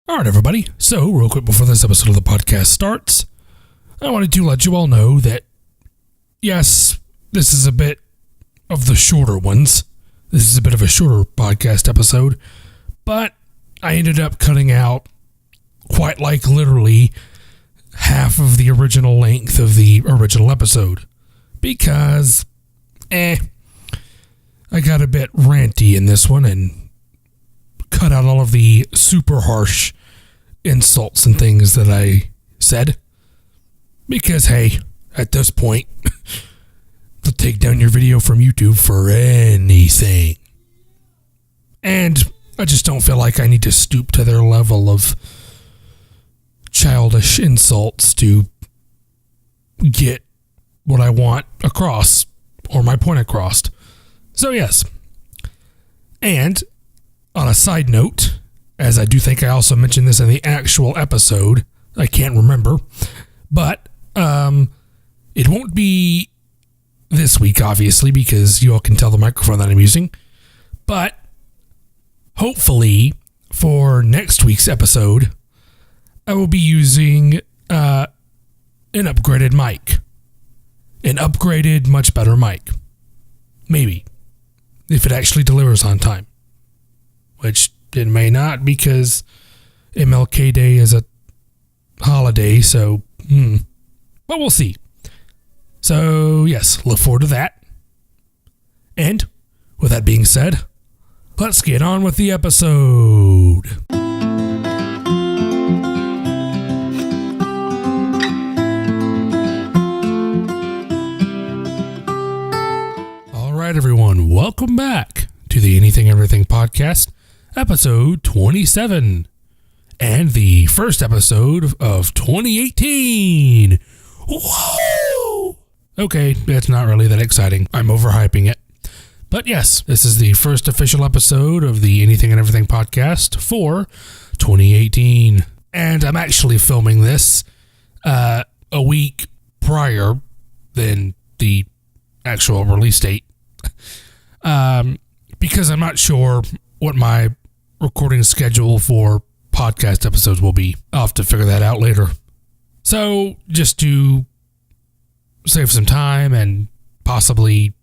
All right, everybody. So, real quick before this episode of the podcast starts, I wanted to let you all know that, yes, this is a bit of the shorter ones. This is a bit of a shorter podcast episode, but I ended up cutting out quite like literally half of the original length of the original episode because, I got a bit ranty in this one and cut out all of the super harsh insults and things that I said. Because, hey, at this point, they'll take down your video from YouTube for anything. And I just don't feel like I need to stoop to their level of childish insults to get what I want across, or my point across. So, yes. And on a side note, as I do think I also mentioned this in the actual episode, I can't remember, but it won't be this week, obviously, because you all can tell the microphone that I'm using, but hopefully for next week's episode, I will be using an upgraded mic. An upgraded, much better mic. Maybe. If it actually delivers on time. Which it may not, because MLK Day is a holiday, so, but we'll see. So, yes, look forward to that. And, with that being said, let's get on with the episode. All right, everyone, welcome back to the Anything Everything podcast. Episode 27, and the first episode of 2018. Whoa! Okay, it's not really that exciting. I'm overhyping it. But yes, this is the first official episode of the Anything and Everything podcast for 2018. And I'm actually filming this a week prior than the actual release date. Because I'm not sure what my recording schedule for podcast episodes will be. I'll have to figure that out later. So, just to save some time and possibly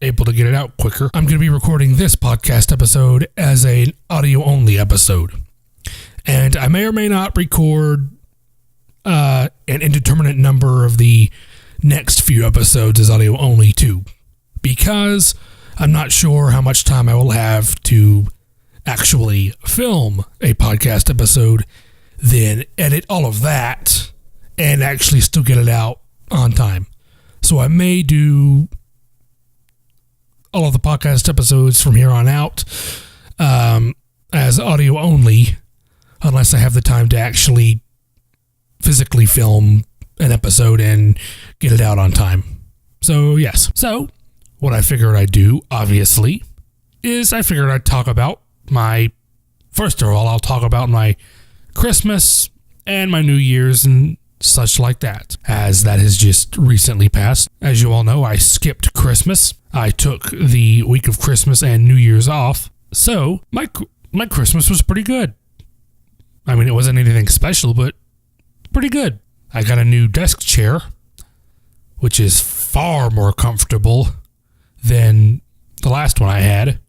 able to get it out quicker, I'm going to be recording this podcast episode as an audio-only episode. And I may or may not record an indeterminate number of the next few episodes as audio-only too. Because I'm not sure how much time I will have to actually film a podcast episode, then edit all of that, and actually still get it out on time. So I may do all of the podcast episodes from here on out as audio only, unless I have the time to actually physically film an episode and get it out on time. So, yes. So, what I figured I'd do, obviously, is I figured I'd talk about first of all, I'll talk about my Christmas and my New Year's and such like that, as that has just recently passed. As you all know, I skipped Christmas. I took the week of Christmas and New Year's off, so my Christmas was pretty good. I mean, it wasn't anything special, but pretty good. I got a new desk chair, which is far more comfortable than the last one I had,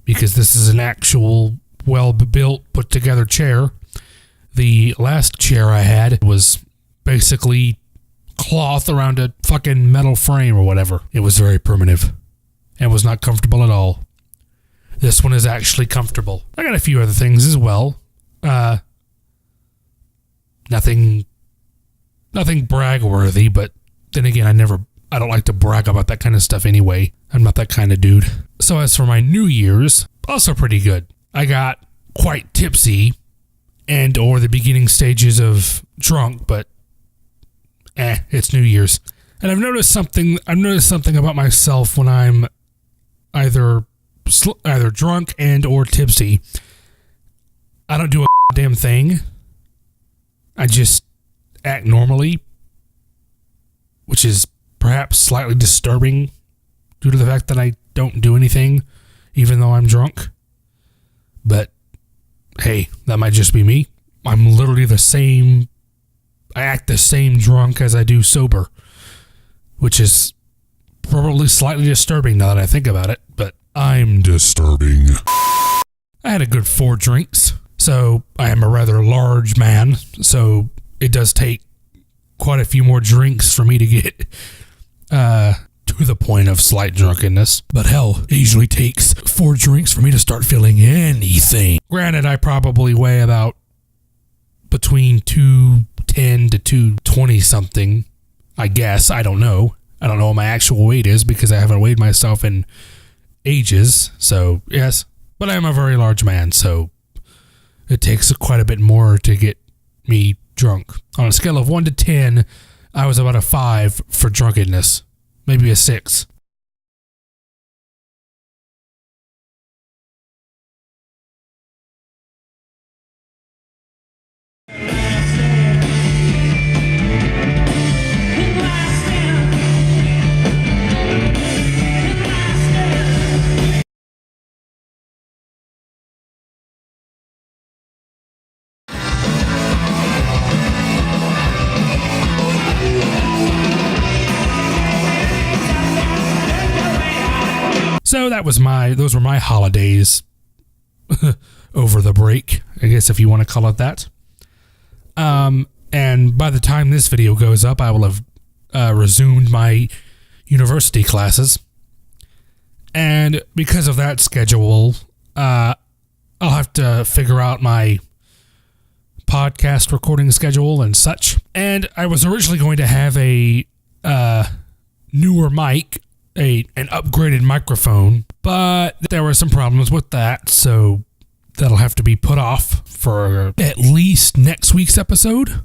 because this is an actual well-built, put-together chair. The last chair I had was basically cloth around a fucking metal frame or whatever. It was very primitive and was not comfortable at all. This one is actually comfortable. I got a few other things as well. Nothing brag-worthy, but then again, I don't like to brag about that kind of stuff anyway. I'm not that kind of dude. So as for my New Year's, also pretty good. I got quite tipsy and or the beginning stages of drunk, but it's New Year's. And I've noticed something about myself when I'm either drunk and or tipsy. I don't do a damn thing. I just act normally, which is perhaps slightly disturbing due to the fact that I don't do anything even though I'm drunk. But hey, that might just be me. I'm literally the same. I act the same drunk as I do sober, which is probably slightly disturbing now that I think about it, but I'm disturbing. I had a good 4 drinks, so I am a rather large man, so it does take quite a few more drinks for me to get to the point of slight drunkenness. But hell, it usually takes 4 drinks for me to start feeling anything. Granted, I probably weigh about between 210 to 220 something, I guess. I don't know. I don't know what my actual weight is because I haven't weighed myself in ages. So, yes. But I'm a very large man, so it takes quite a bit more to get me drunk. On a scale of 1 to 10, I was about a 5 for drunkenness. Maybe a 6. So those were my holidays over the break, I guess if you want to call it that. And by the time this video goes up, I will have resumed my university classes. And because of that schedule, I'll have to figure out my podcast recording schedule and such. And I was originally going to have a newer mic, an upgraded microphone, but there were some problems with that, so that'll have to be put off for at least next week's episode,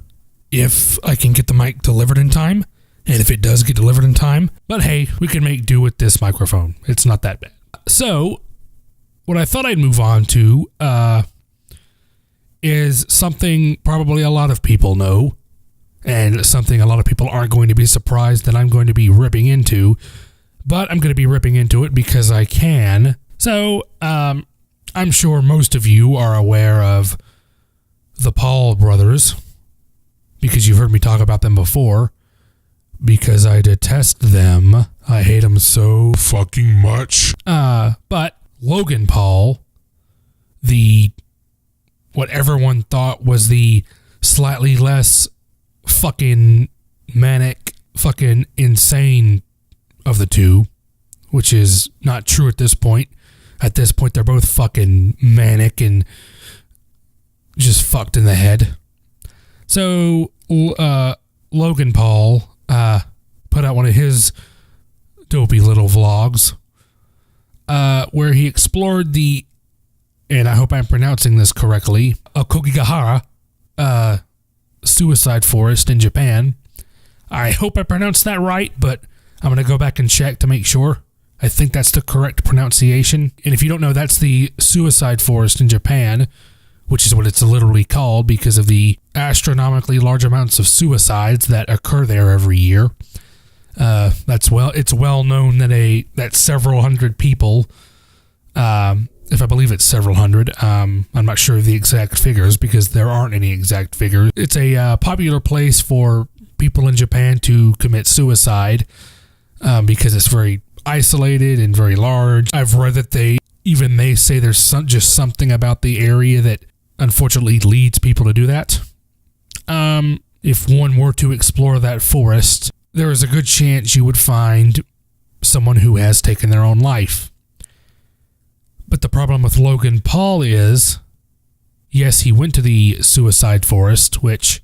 if I can get the mic delivered in time, and if it does get delivered in time. But hey, we can make do with this microphone. It's not that bad. So, what I thought I'd move on to is something probably a lot of people know, and something a lot of people aren't going to be surprised that I'm going to be ripping into, but I'm going to be ripping into it because I can. So, I'm sure most of you are aware of the Paul brothers, because you've heard me talk about them before, because I detest them. I hate them so fucking much. But Logan Paul, what everyone thought was the slightly less fucking manic, fucking insane of the two, which is not true at this point. At this point, they're both fucking manic and just fucked in the head. So, Logan Paul put out one of his dopey little vlogs where he explored the, and I hope I'm pronouncing this correctly, Aokigahara suicide forest in Japan. I hope I pronounced that right, but I'm going to go back and check to make sure. I think that's the correct pronunciation. And if you don't know, that's the suicide forest in Japan, which is what it's literally called because of the astronomically large amounts of suicides that occur there every year. It's well known that several hundred people, if I believe it's several hundred, I'm not sure of the exact figures because there aren't any exact figures. It's a popular place for people in Japan to commit suicide because it's very isolated and very large. I've read that they say there's just something about the area that unfortunately leads people to do that. If one were to explore that forest, there is a good chance you would find someone who has taken their own life. But the problem with Logan Paul is, yes, he went to the suicide forest, which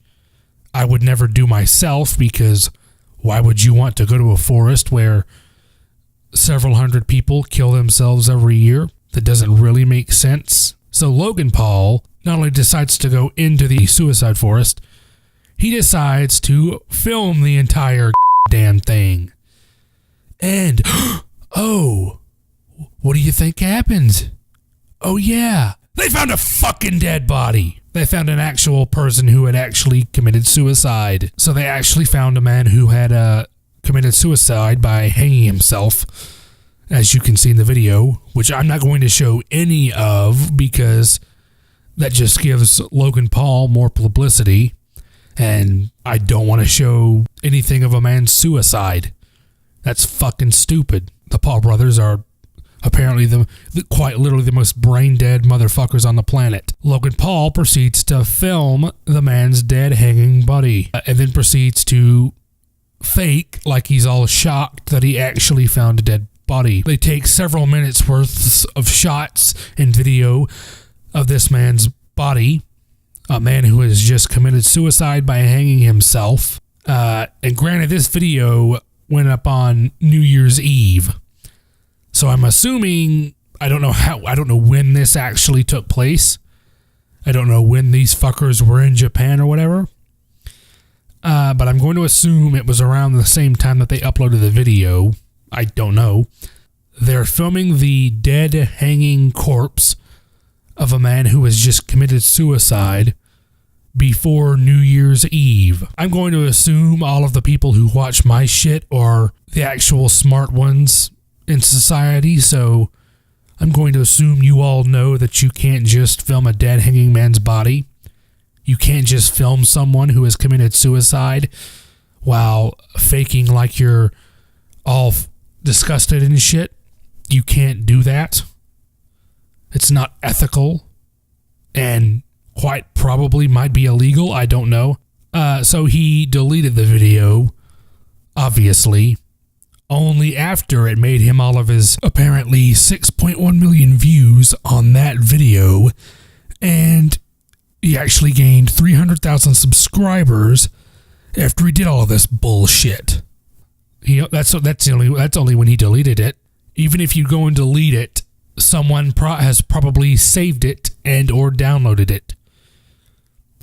I would never do myself because why would you want to go to a forest where several hundred people kill themselves every year? That doesn't really make sense. So Logan Paul not only decides to go into the suicide forest, he decides to film the entire damn thing. And, oh, what do you think happens? Oh yeah, they found a fucking dead body. They found an actual person who had actually committed suicide. So they actually found a man who had committed suicide by hanging himself, as you can see in the video, which I'm not going to show any of because that just gives Logan Paul more publicity, and I don't want to show anything of a man's suicide. That's fucking stupid. The Paul brothers are apparently quite literally the most brain-dead motherfuckers on the planet. Logan Paul proceeds to film the man's dead hanging body, and then proceeds to fake like he's all shocked that he actually found a dead body. They take several minutes worth of shots and video of this man's body, a man who has just committed suicide by hanging himself. And granted, this video went up on New Year's Eve. So I'm assuming, I don't know when this actually took place. I don't know when these fuckers were in Japan or whatever. But I'm going to assume it was around the same time that they uploaded the video. I don't know. They're filming the dead hanging corpse of a man who has just committed suicide before New Year's Eve. I'm going to assume all of the people who watch my shit are the actual smart ones in society, so I'm going to assume you all know that you can't just film a dead hanging man's body. You can't just film someone who has committed suicide while faking like you're all disgusted and shit. You can't do that. It's not ethical, and quite probably might be illegal. I don't know. So he deleted the video, obviously, only after it made him all of his apparently 6.1 million views on that video, and he actually gained 300,000 subscribers after he did all of this bullshit. That's only when he deleted it. Even if you go and delete it, someone has probably saved it and or downloaded it.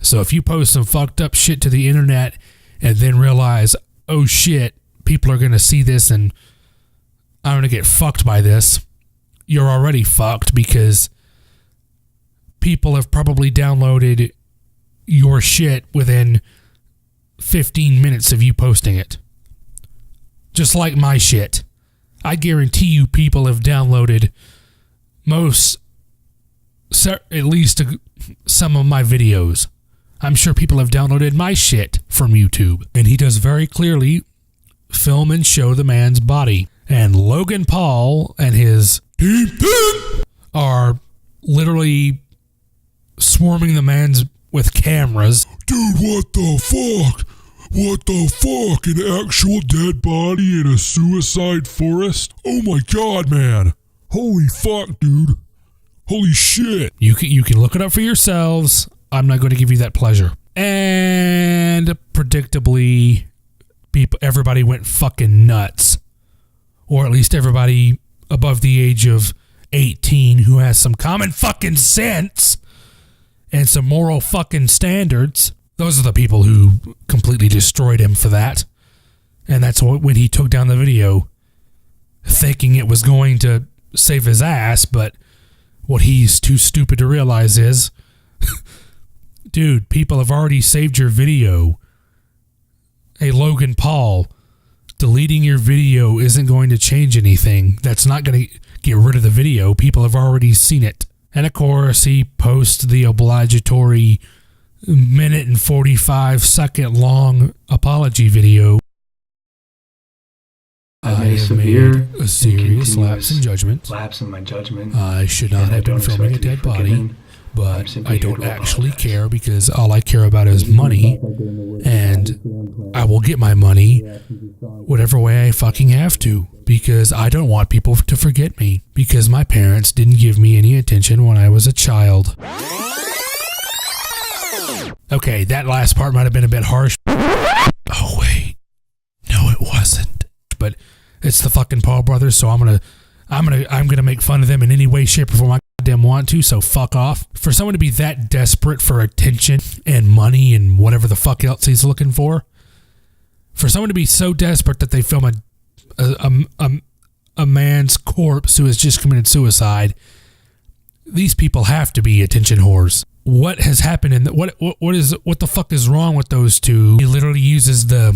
So if you post some fucked up shit to the internet and then realize, oh shit, people are going to see this and I'm going to get fucked by this, you're already fucked because people have probably downloaded your shit within 15 minutes of you posting it. Just like my shit. I guarantee you people have downloaded at least some of my videos. I'm sure people have downloaded my shit from YouTube. And he does very clearly film and show the man's body. And Logan Paul and his team are literally swarming the man's with cameras. Dude, what the fuck? What the fuck? An actual dead body in a suicide forest? Oh my god, man. Holy fuck, dude. Holy shit. You can look it up for yourselves. I'm not going to give you that pleasure. And predictably, everybody went fucking nuts. Or at least everybody above the age of 18 who has some common fucking sense and some moral fucking standards. Those are the people who completely destroyed him for that. And that's when he took down the video, thinking it was going to save his ass, but what he's too stupid to realize is, dude, people have already saved your video. Hey, Logan Paul, deleting your video isn't going to change anything. That's not going to get rid of the video. People have already seen it. And of course, he posts the obligatory minute and 45-second long apology video. I have made a serious lapse in judgment. My judgment. I should not have been filming a dead body, but I don't actually care because all I care about is money, and I will get my money whatever way I fucking have to, because I don't want people to forget me, because my parents didn't give me any attention when I was a child. Okay, that last part might have been a bit harsh. Oh wait, no, it wasn't. But it's the fucking Paul brothers, so I'm gonna make fun of them in any way, shape, or form I goddamn want to. So fuck off. For someone to be that desperate for attention and money and whatever the fuck else he's looking for someone to be so desperate that they film a man's corpse who has just committed suicide, these people have to be attention whores. What has happened in what the fuck is wrong with those two? He literally uses a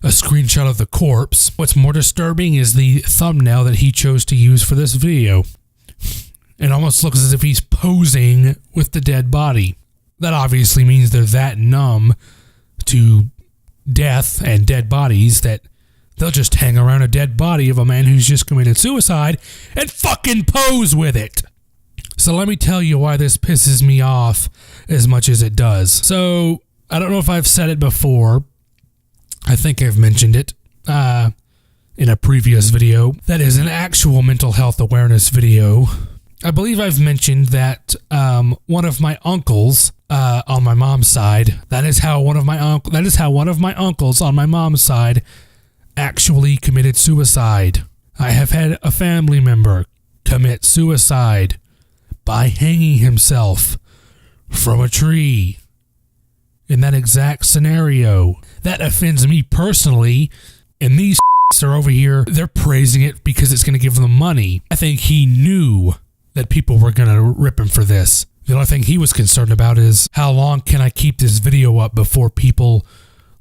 screenshot of the corpse. What's more disturbing is the thumbnail that he chose to use for this video. It almost looks as if he's posing with the dead body. That obviously means they're that numb to death and dead bodies that they'll just hang around a dead body of a man who's just committed suicide and fucking pose with it. So let me tell you why this pisses me off as much as it does. So I don't know if I've said it before. I think I've mentioned it in a previous video. That is an actual mental health awareness video. I believe I've mentioned that one of my uncles on my mom's side, that is how one of my uncles on my mom's side actually committed suicide. I have had a family member commit suicide by hanging himself from a tree. In that exact scenario, that offends me personally, and these are over here, they're praising it because it's going to give them money. I think he knew that people were going to rip him for this. The only thing he was concerned about is how long can I keep this video up before people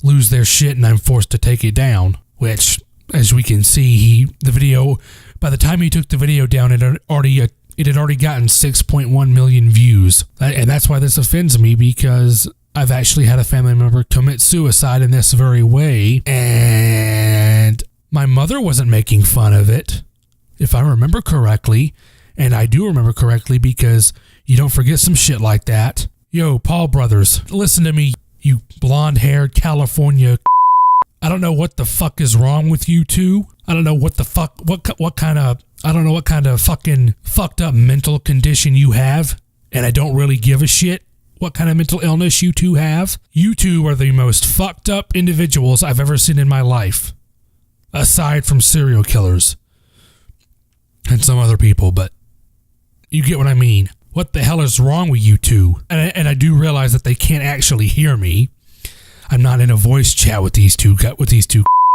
lose their shit and I'm forced to take it down, which, as we can see, by the time he took the video down, it had already gotten 6.1 million views. And that's why this offends me, because I've actually had a family member commit suicide in this very way, and my mother wasn't making fun of it, if I remember correctly. And I do remember correctly because you don't forget some shit like that. Yo, Paul Brothers, listen to me, you blonde-haired California. I don't know what the fuck is wrong with you two. I don't know what the fuck, I don't know what kind of fucking fucked up mental condition you have. And I don't really give a shit what kind of mental illness you two have. You two are the most fucked up individuals I've ever seen in my life. Aside from serial killers. And some other people, but you get what I mean. What the hell is wrong with you two? And I do realize that they can't actually hear me. I'm not in a voice chat with these two,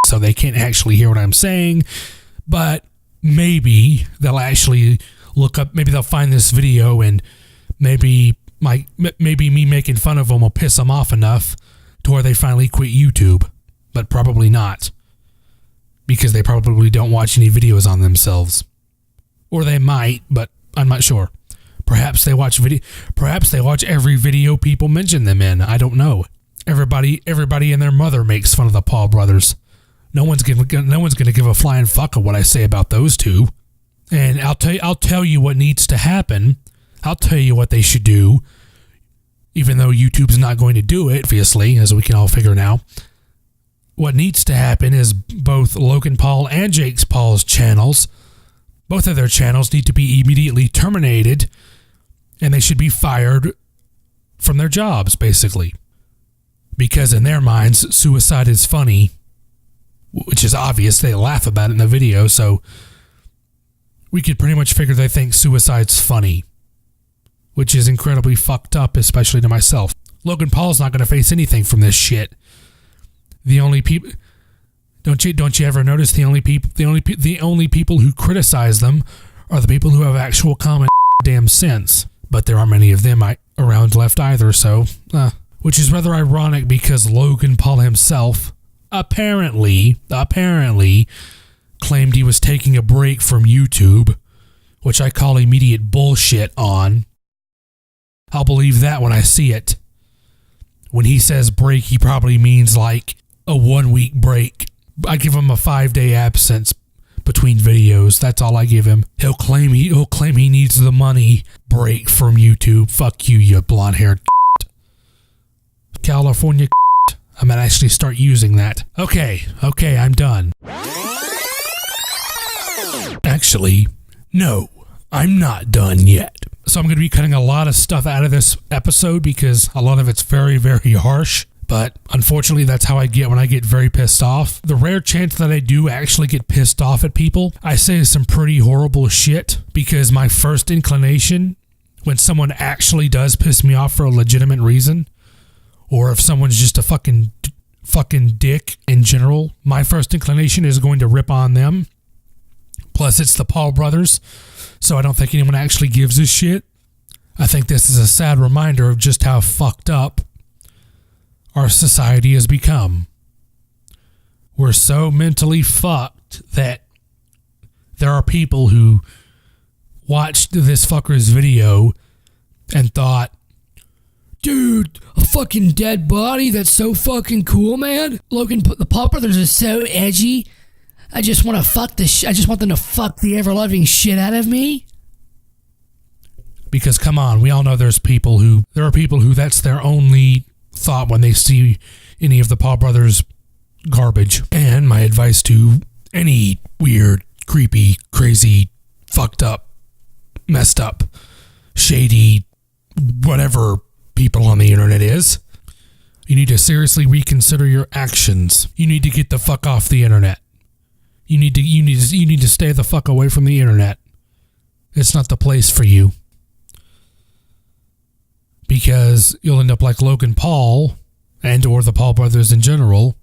so they can't actually hear what I'm saying. But maybe they'll actually look up, maybe they'll find this video, and maybe me making fun of them will piss them off enough to where they finally quit YouTube. But probably not, because they probably don't watch any videos on themselves. Or they might, but I'm not sure. Perhaps they watch every video people mention them in. I don't know. Everybody and their mother makes fun of the Paul brothers. No one's gonna give a flying fuck of what I say about those two. And I'll tell you what needs to happen. I'll tell you what they should do. Even though YouTube's not going to do it, obviously, as we can all figure now. What needs to happen is both Logan Paul and Jake Paul's channels, both of their channels need to be immediately terminated, and they should be fired from their jobs, basically. Because in their minds, suicide is funny, which is obvious. They laugh about it in the video, so we could pretty much figure they think suicide's funny, which is incredibly fucked up, especially to myself. Logan Paul's not going to face anything from this shit. The only people, don't you ever notice the only people who criticize them are the people who have actual common damn sense. But there aren't many of them around left either, so which is rather ironic because Logan Paul himself apparently claimed he was taking a break from YouTube, which I call immediate bullshit on. I'll believe that when I see it. When he says break, he probably means like a 1 week break. I give him a 5-day absence between videos. That's all I give him. He'll claim he needs the money break from YouTube. Fuck you, you blonde-haired California. I might actually start using that. Okay, I'm done. Actually, no, I'm not done yet. So I'm going to be cutting a lot of stuff out of this episode because a lot of it's very, very harsh. But unfortunately, that's how I get when I get very pissed off. The rare chance that I do actually get pissed off at people, I say some pretty horrible shit because my first inclination, when someone actually does piss me off for a legitimate reason, or if someone's just a fucking dick in general, my first inclination is going to rip on them. Plus, it's the Paul brothers, so I don't think anyone actually gives a shit. I think this is a sad reminder of just how fucked up our society has become. We're so mentally fucked that there are people who watched this fucker's video and thought, dude, a fucking dead body? That's so fucking cool, man. Logan, the Paul brothers are so edgy. I just want to fuck I just want them to fuck the ever-loving shit out of me. Because come on, we all know there are people who that's their only thought when they see any of the Paul brothers garbage. And my advice to any weird, creepy, crazy, fucked up, messed up, shady, whatever people on the internet is, you need to seriously reconsider your actions. You need to get the fuck off the internet. You need to stay the fuck away from the internet. It's not the place for you. Because you'll end up like Logan Paul and or the Paul brothers in general,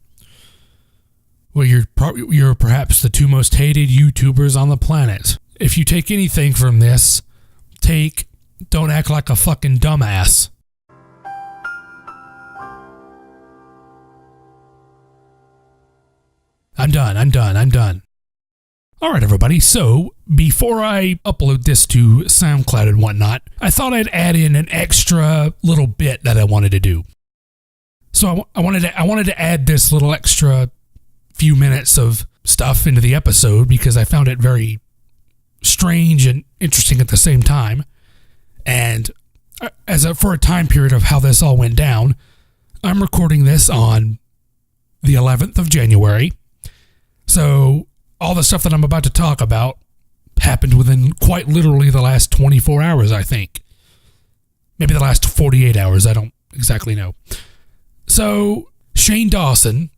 where you're perhaps the two most hated YouTubers on the planet. If you take anything from this, don't act like a fucking dumbass. I'm done. All right, everybody. So before I upload this to SoundCloud and whatnot, I thought I'd add in an extra little bit that I wanted to do. So I wanted to add this little extra few minutes of stuff into the episode because I found it very strange and interesting at the same time. And for a time period of how this all went down, I'm recording this on the 11th of January. So all the stuff that I'm about to talk about happened within quite literally the last 24 hours, I think. Maybe the last 48 hours, I don't exactly know. So Shane Dawson,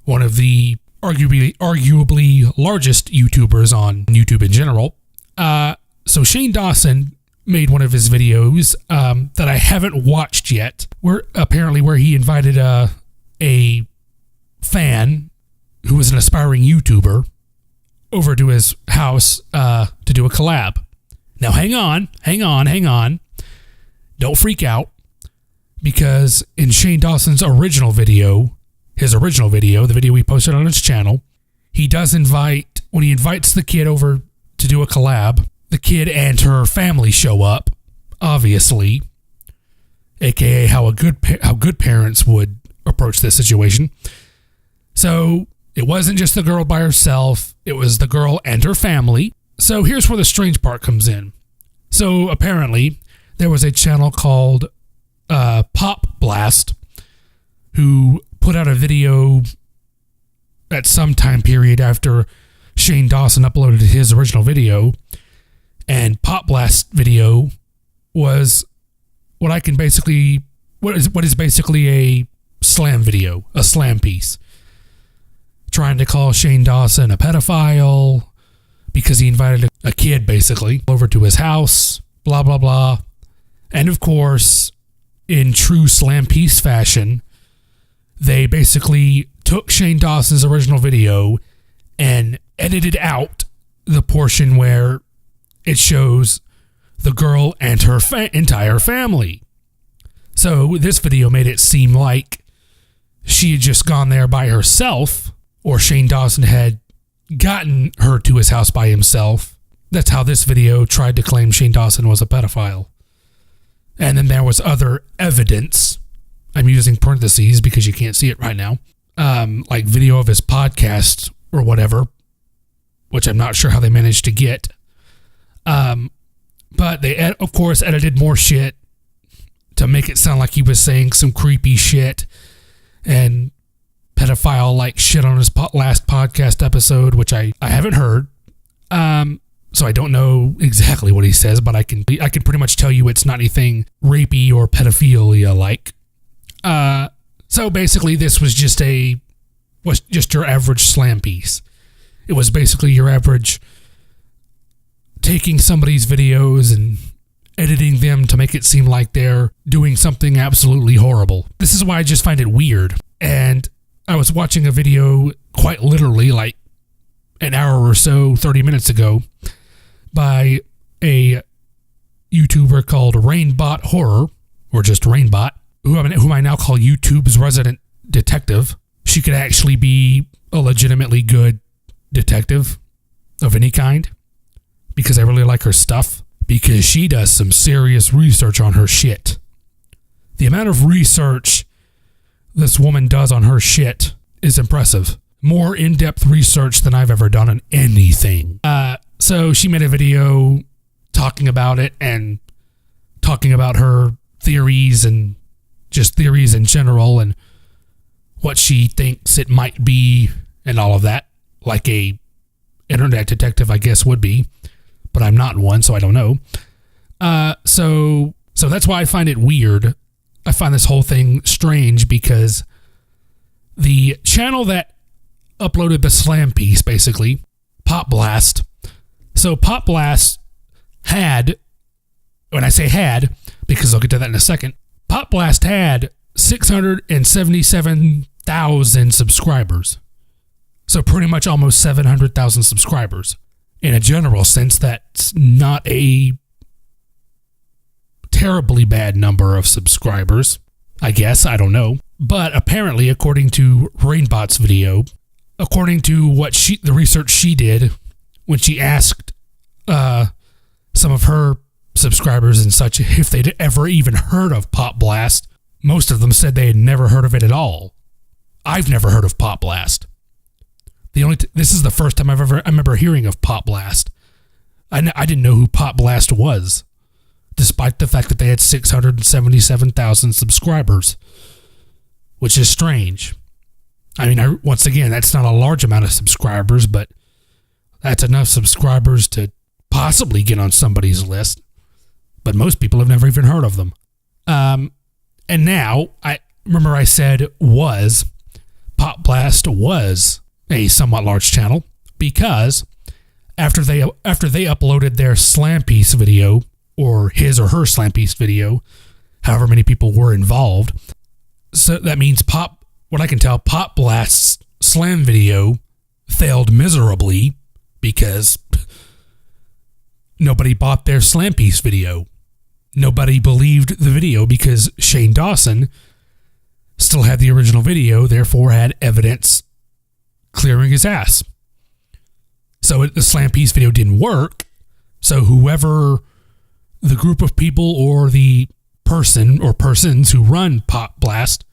one of the arguably largest YouTubers on YouTube in general. So Shane Dawson made one of his videos that I haven't watched yet, where he invited a fan who was an aspiring YouTuber over to his house to do a collab. Now hang on. Don't freak out, because in Shane Dawson's original video, the video he posted on his channel, when he invites the kid over to do a collab, the kid and her family show up, obviously, aka how good parents would approach this situation. So it wasn't just the girl by herself, it was the girl and her family. So here's where the strange part comes in. So apparently, there was a channel called Pop Blast who put out a video at some time period after Shane Dawson uploaded his original video. And Pop Blast video was what is basically a slam video, a slam piece, trying to call Shane Dawson a pedophile because he invited a kid basically over to his house, blah, blah, blah. And of course, in true slam piece fashion, they basically took Shane Dawson's original video and edited out the portion where it shows the girl and her entire family. So this video made it seem like she had just gone there by herself, or Shane Dawson had gotten her to his house by himself. That's how this video tried to claim Shane Dawson was a pedophile. And then there was other evidence. I'm using parentheses because you can't see it right now. Like video of his podcast or whatever, which I'm not sure how they managed to get. But they, of course, edited more shit to make it sound like he was saying some creepy shit and pedophile-like shit on his last podcast episode, which I haven't heard. So I don't know exactly what he says, but I can pretty much tell you it's not anything rapey or pedophilia-like. So basically, this was just your average slam piece. It was basically your average taking somebody's videos and editing them to make it seem like they're doing something absolutely horrible. This is why I just find it weird. And I was watching a video quite literally like an hour or so, 30 minutes ago, by a YouTuber called Rainbot Horror, or just Rainbot, whom I now call YouTube's resident detective. She could actually be a legitimately good detective of any kind, because I really like her stuff. because she does some serious research on her shit. The amount of research this woman does on her shit is impressive. More in-depth research than I've ever done on anything. So she made a video talking about it and talking about her theories and just theories in general and what she thinks it might be and all of that, like a internet detective, I guess, would be, but I'm not one, so I don't know. So that's why I find it weird. I find this whole thing strange because the channel that uploaded the slam piece, basically, Pop Blast. So Pop Blast had, when I say had, because I'll get to that in a second, Pop Blast had 677,000 subscribers. So pretty much almost 700,000 subscribers. In a general sense, that's not a terribly bad number of subscribers, I guess. I don't know. But apparently, according to Rainbot's video, according to what the research she did when she asked some of her subscribers and such if they'd ever even heard of Pop Blast, most of them said they had never heard of it at all. I've never heard of Pop Blast. This is the first time I remember hearing of Pop Blast. I didn't know who Pop Blast was, despite the fact that they had 677,000 subscribers, which is strange. I mean, once again, that's not a large amount of subscribers, but that's enough subscribers to possibly get on somebody's list. But most people have never even heard of them. And now, I remember I said Pop Blast was a somewhat large channel because after they uploaded their slam piece video, or his or her slam piece video, however many people were involved, so that means what I can tell, Pop Blast's slam video failed miserably because nobody bought their slam piece video. Nobody believed the video because Shane Dawson still had the original video, therefore had evidence clearing his ass. So the slam piece video didn't work. So whoever the group of people or the person or persons who run Pop Blast,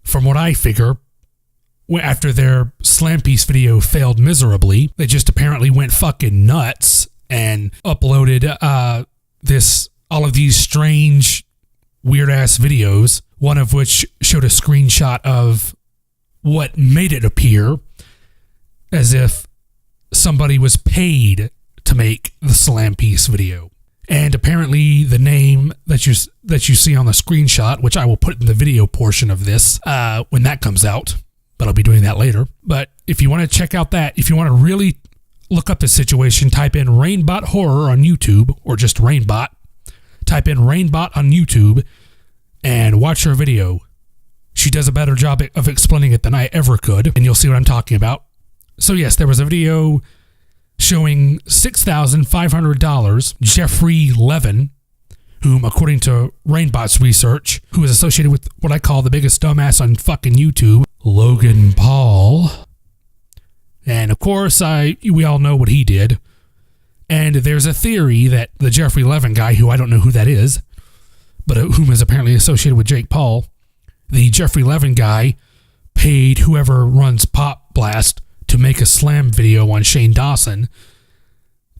from what I figure, after their slam piece video failed miserably, they just apparently went fucking nuts and uploaded all of these strange, weird-ass videos, one of which showed a screenshot of what made it appear as if somebody was paid to make the slam piece video. And apparently the name that you see on the screenshot, which I will put in the video portion of this when that comes out, but I'll be doing that later. But if you want to check out if you want to really look up the situation, type in Rainbot Horror on YouTube, or just Rainbot. Type in Rainbot on YouTube and watch her video. She does a better job of explaining it than I ever could, and you'll see what I'm talking about. So yes, there was a video showing $6,500 Jeffrey Levin, whom, according to Rainbot's research, who is associated with what I call the biggest dumbass on fucking YouTube, Logan Paul. And of course, we all know what he did. And there's a theory that the Jeffrey Levin guy, who I don't know who that is, but whom is apparently associated with Jake Paul, the Jeffrey Levin guy paid whoever runs Pop Blast to make a slam video on Shane Dawson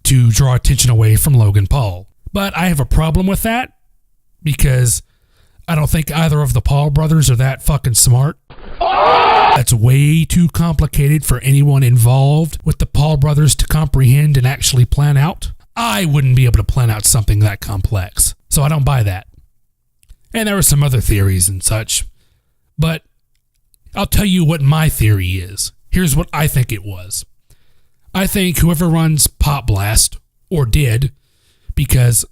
to draw attention away from Logan Paul. But I have a problem with that because I don't think either of the Paul brothers are that fucking smart. That's way too complicated for anyone involved with the Paul brothers to comprehend and actually plan out. I wouldn't be able to plan out something that complex, so I don't buy that. And there are some other theories and such, but I'll tell you what my theory is. Here's what I think it was. I think whoever runs Pop Blast, or did, because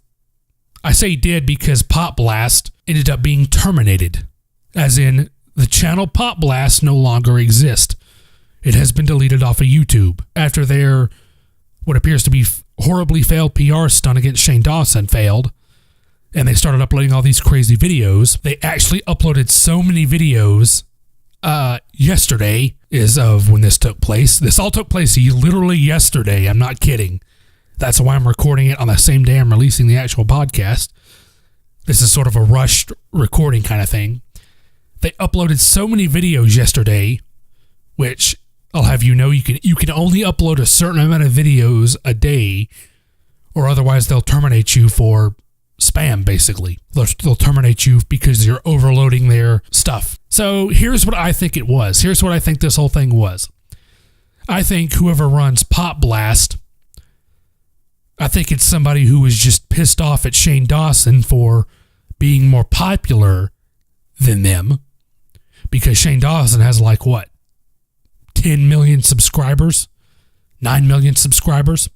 I say did because Pop Blast ended up being terminated, as in the channel Pop Blast no longer exists. It has been deleted off of YouTube after their what appears to be horribly failed PR stunt against Shane Dawson failed, and they started uploading all these crazy videos. They actually uploaded so many videos yesterday is of when this took place. This all took place literally yesterday. I'm not kidding. That's why I'm recording it on the same day I'm releasing the actual podcast. This is sort of a rushed recording kind of thing. They uploaded so many videos yesterday, which I'll have you know you can only upload a certain amount of videos a day, or otherwise they'll terminate you for spam, basically. They'll terminate you because you're overloading their stuff. So here's what I think it was. Here's what I think this whole thing was. I think whoever runs Pop Blast, I think it's somebody who was just pissed off at Shane Dawson for being more popular than them, because Shane Dawson has 10 million subscribers, 9 million subscribers.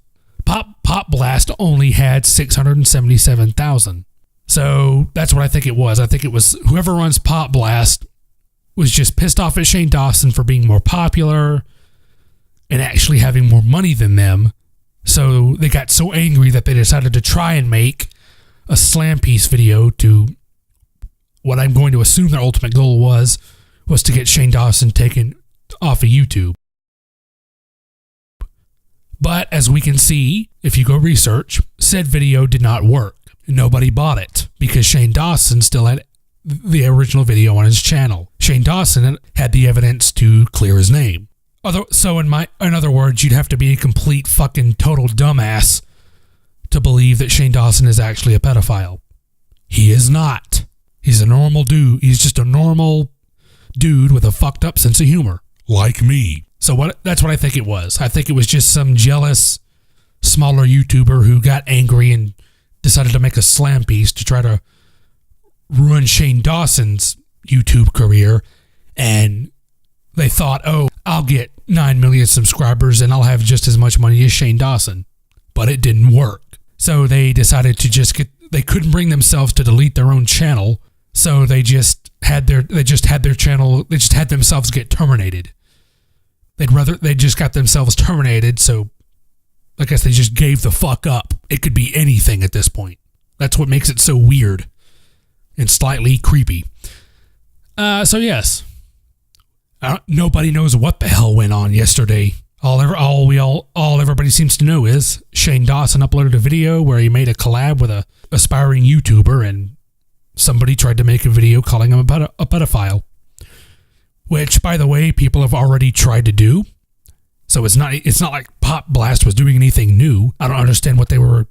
Pop Blast only had 677,000. So that's what I think it was. I think it was whoever runs Pop Blast was just pissed off at Shane Dawson for being more popular and actually having more money than them. So they got so angry that they decided to try and make a slam piece video to what I'm going to assume their ultimate goal was to get Shane Dawson taken off of YouTube. But as we can see, if you go research, said video did not work. Nobody bought it because Shane Dawson still had the original video on his channel. Shane Dawson had the evidence to clear his name. So in other words, you'd have to be a complete fucking total dumbass to believe that Shane Dawson is actually a pedophile. He is not. He's a normal dude. He's just a normal dude with a fucked up sense of humor. Like me. So that's what I think it was. I think it was just some jealous, smaller YouTuber who got angry and decided to make a slam piece to try to ruin Shane Dawson's YouTube career. And they thought, oh, I'll get 9 million subscribers and I'll have just as much money as Shane Dawson. But it didn't work. So they decided to they couldn't bring themselves to delete their own channel. So they just had themselves get terminated. They just got themselves terminated. So I guess they just gave the fuck up. It could be anything at this point. That's what makes it so weird and slightly creepy. So yes. Nobody knows what the hell went on yesterday. All everybody seems to know is Shane Dawson uploaded a video where he made a collab with a aspiring YouTuber, and somebody tried to make a video calling him a pedophile, which, by the way, people have already tried to do. So it's not like Pop Blast was doing anything new. I don't understand I don't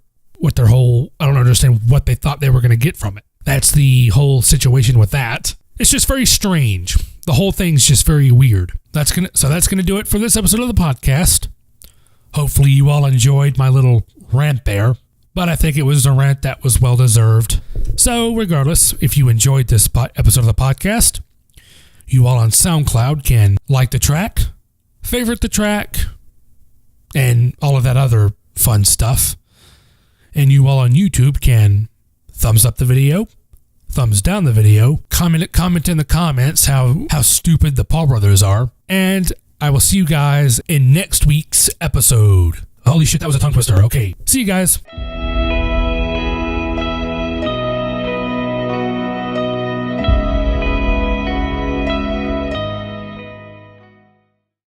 understand what they thought they were going to get from it. That's the whole situation with that. It's just very strange. The whole thing's just very weird. That's gonna do it for this episode of the podcast. Hopefully you all enjoyed my little rant there, but I think it was a rant that was well deserved. So regardless, if you enjoyed this episode of the podcast, you all on SoundCloud can like the track, favorite the track, and all of that other fun stuff. And you all on YouTube can thumbs up the video, thumbs down the video, comment in the comments how stupid the Paul brothers are, and I will see you guys in next week's episode. Holy shit, that was a tongue twister. Okay, see you guys.